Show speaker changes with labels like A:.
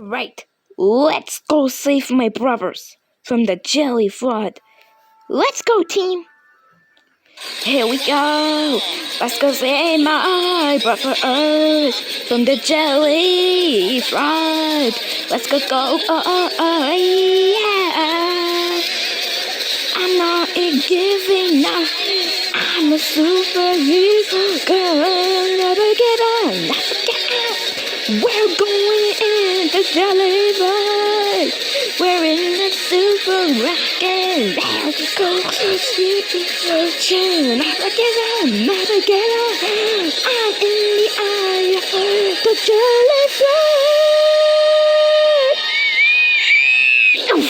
A: Right, let's go save my brothers from the jelly flood. Let's go, team! Here we go! Let's go save my brothers from the jelly flood. Let's go, yeah! I'm not giving up. I'm a superhero girl. Never get on, never get out. We're going in the jelly flood. We're in the super rocket. There we go. Never get on, never get on. I'm in the eye of the jelly flood.